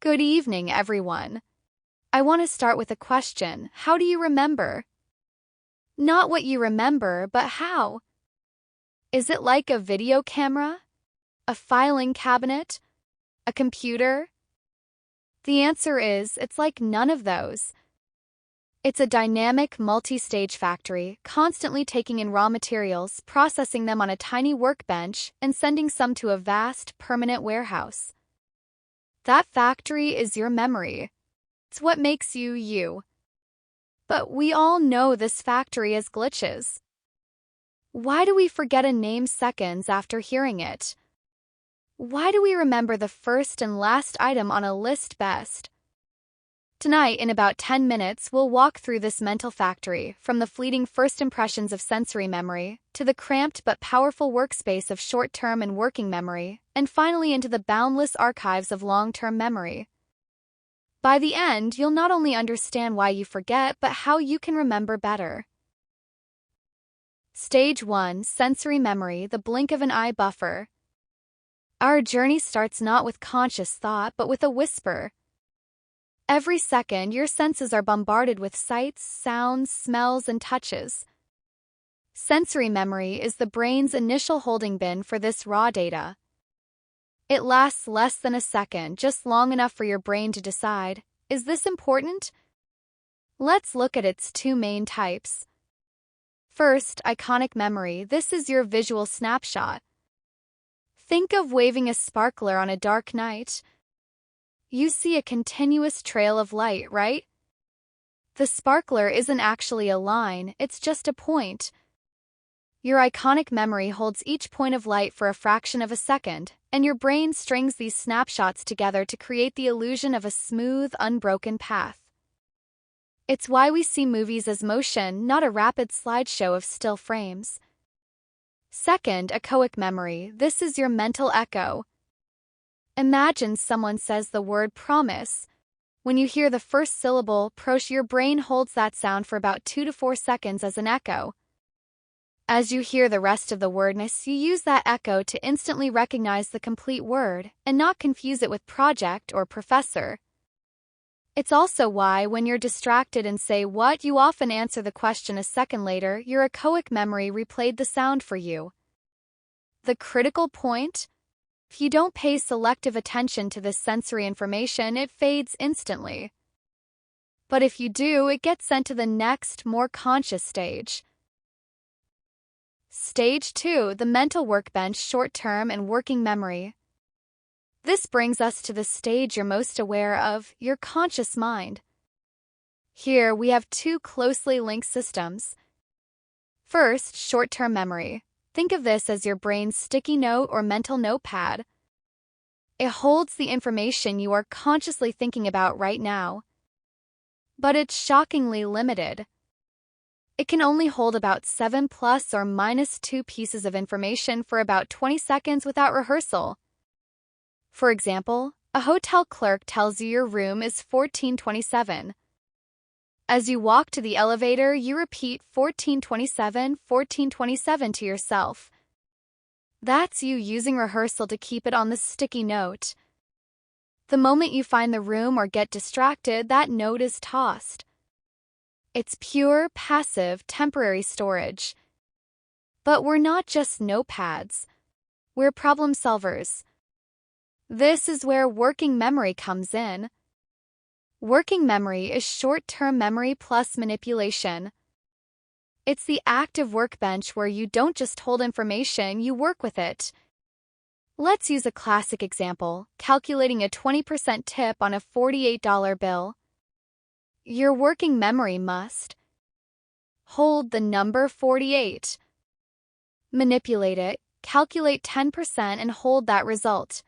Good evening, everyone. I want to start with a question. How do you remember? Not what you remember, but how. Is it like a video camera? A filing cabinet? A computer? The answer is, it's like none of those. It's a dynamic, multi-stage factory, constantly taking in raw materials, processing them on a tiny workbench, and sending some to a vast, permanent warehouse. That factory is your memory. It's what makes you, you. But we all know this factory has glitches. Why do we forget a name seconds after hearing it? Why do we remember the first and last item on a list best? Tonight, in about 10 minutes, we'll walk through this mental factory, from the fleeting first impressions of sensory memory, to the cramped but powerful workspace of short-term and working memory, and finally into the boundless archives of long-term memory. By the end, you'll not only understand why you forget, but how you can remember better. Stage 1. Sensory memory, the blink of an eye buffer. Our journey starts not with conscious thought, but with a whisper. Every second, your senses are bombarded with sights, sounds, smells, and touches. Sensory memory is the brain's initial holding bin for this raw data. It lasts less than a second, just long enough for your brain to decide, is this important? Let's look at its two main types. First, iconic memory. This is your visual snapshot. Think of waving a sparkler on a dark night. You see a continuous trail of light, right? The sparkler isn't actually a line, it's just a point. Your iconic memory holds each point of light for a fraction of a second, and your brain strings these snapshots together to create the illusion of a smooth, unbroken path. It's why we see movies as motion, not a rapid slideshow of still frames. Second, echoic memory. This is your mental echo. Imagine someone says the word promise. When you hear the first syllable, your brain holds that sound for about 2 to 4 seconds as an echo. As you hear the rest of the wordness, you use that echo to instantly recognize the complete word and not confuse it with project or professor. It's also why, when you're distracted and say what, you often answer the question a second later. Your echoic memory replayed the sound for you. The critical point? If you don't pay selective attention to this sensory information, it fades instantly. But if you do, it gets sent to the next, more conscious stage. Stage 2. The mental workbench, short-term and working memory. This brings us to the stage you're most aware of, your conscious mind. Here, we have two closely linked systems. First, short-term memory. Think of this as your brain's sticky note or mental notepad. It holds the information you are consciously thinking about right now. But it's shockingly limited. It can only hold about 7 plus or minus 2 pieces of information for about 20 seconds without rehearsal. For example, a hotel clerk tells you your room is 1427. As you walk to the elevator, you repeat 1427, 1427 to yourself. That's you using rehearsal to keep it on the sticky note. The moment you find the room or get distracted, that note is tossed. It's pure, passive, temporary storage. But we're not just notepads. We're problem solvers. This is where working memory comes in. Working memory is short-term memory plus manipulation. It's the active workbench where you don't just hold information, you work with it. Let's use a classic example, calculating a 20% tip on a $48 bill. Your working memory must hold the number 48. Manipulate it, calculate 10% and hold that result.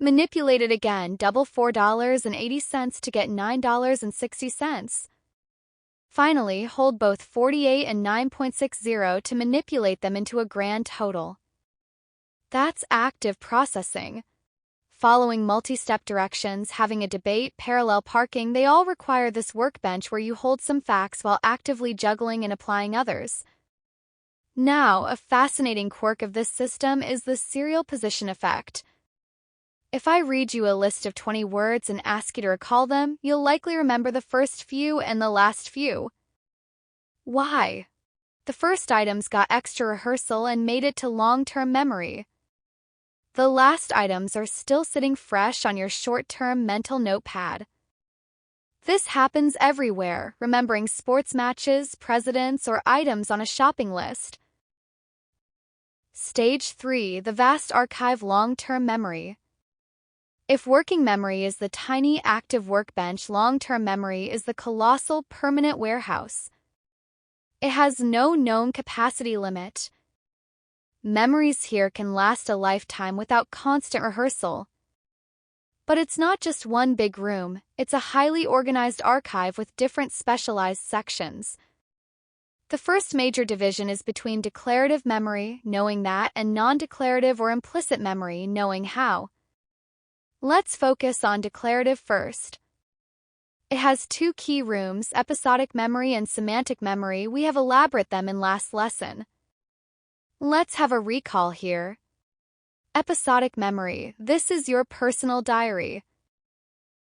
Manipulate it again, double $4.80 to get $9.60. Finally, hold both 48 and 9.60 to manipulate them into a grand total. That's active processing. Following multi-step directions, having a debate, parallel parking, they all require this workbench where you hold some facts while actively juggling and applying others. Now, a fascinating quirk of this system is the serial position effect. If I read you a list of 20 words and ask you to recall them, you'll likely remember the first few and the last few. Why? The first items got extra rehearsal and made it to long-term memory. The last items are still sitting fresh on your short-term mental notepad. This happens everywhere, remembering sports matches, presidents, or items on a shopping list. Stage 3. The vast archive long-term memory. If working memory is the tiny active workbench, long-term memory is the colossal permanent warehouse. It has no known capacity limit. Memories here can last a lifetime without constant rehearsal. But it's not just one big room, it's a highly organized archive with different specialized sections. The first major division is between declarative memory, knowing that, and non-declarative or implicit memory, knowing how. Let's focus on declarative first. It has two key rooms, episodic memory and semantic memory. We have elaborated them in last lesson. Let's have a recall here. Episodic memory. This is your personal diary.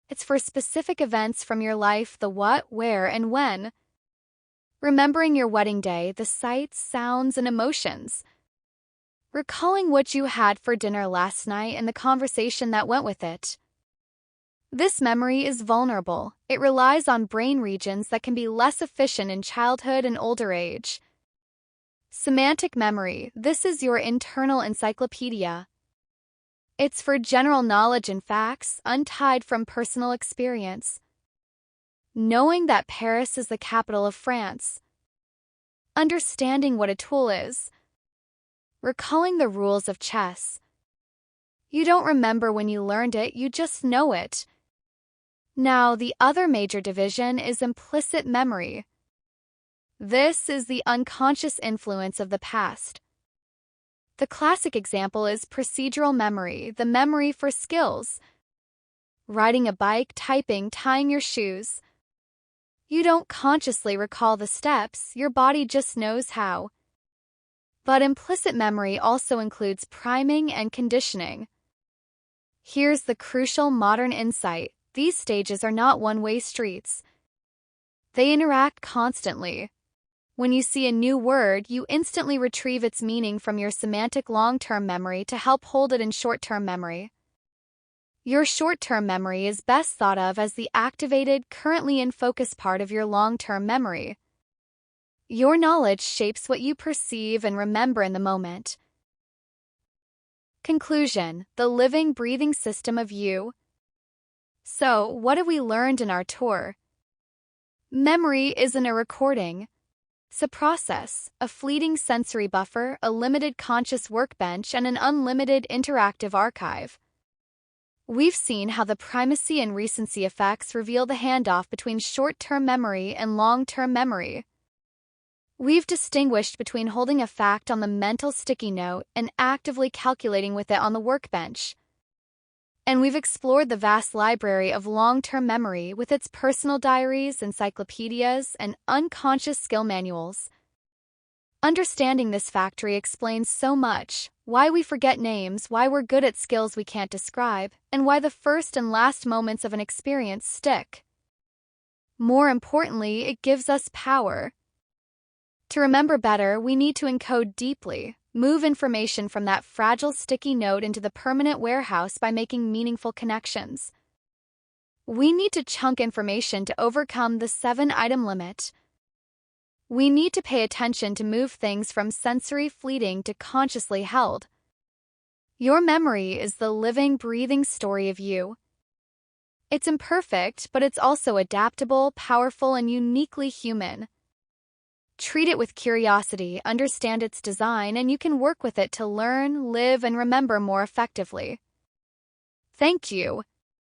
It's for specific events from your life, the what, where, and when. Remembering your wedding day, the sights, sounds, and emotions. Recalling what you had for dinner last night and the conversation that went with it. This memory is vulnerable. It relies on brain regions that can be less efficient in childhood and older age. Semantic memory. This is your internal encyclopedia. It's for general knowledge and facts, untied from personal experience. Knowing that Paris is the capital of France. Understanding what a tool is. Recalling the rules of chess. You don't remember when you learned it, you just know it. Now, the other major division is implicit memory. This is the unconscious influence of the past. The classic example is procedural memory, the memory for skills. Riding a bike, typing, tying your shoes. You don't consciously recall the steps, your body just knows how. But implicit memory also includes priming and conditioning. Here's the crucial modern insight. These stages are not one-way streets. They interact constantly. When you see a new word, you instantly retrieve its meaning from your semantic long-term memory to help hold it in short-term memory. Your short-term memory is best thought of as the activated, currently in focus part of your long-term memory. Your knowledge shapes what you perceive and remember in the moment. Conclusion: the living, breathing system of you. So, what have we learned in our tour? Memory isn't a recording. It's a process, a fleeting sensory buffer, a limited conscious workbench, and an unlimited interactive archive. We've seen how the primacy and recency effects reveal the handoff between short-term memory and long-term memory. We've distinguished between holding a fact on the mental sticky note and actively calculating with it on the workbench. And we've explored the vast library of long-term memory with its personal diaries, encyclopedias, and unconscious skill manuals. Understanding this factory explains so much: why we forget names, why we're good at skills we can't describe, and why the first and last moments of an experience stick. More importantly, it gives us power. To remember better, we need to encode deeply, move information from that fragile sticky note into the permanent warehouse by making meaningful connections. We need to chunk information to overcome the 7-item limit. We need to pay attention to move things from sensory fleeting to consciously held. Your memory is the living, breathing story of you. It's imperfect, but it's also adaptable, powerful, and uniquely human. Treat it with curiosity, understand its design, and you can work with it to learn, live, and remember more effectively. Thank you.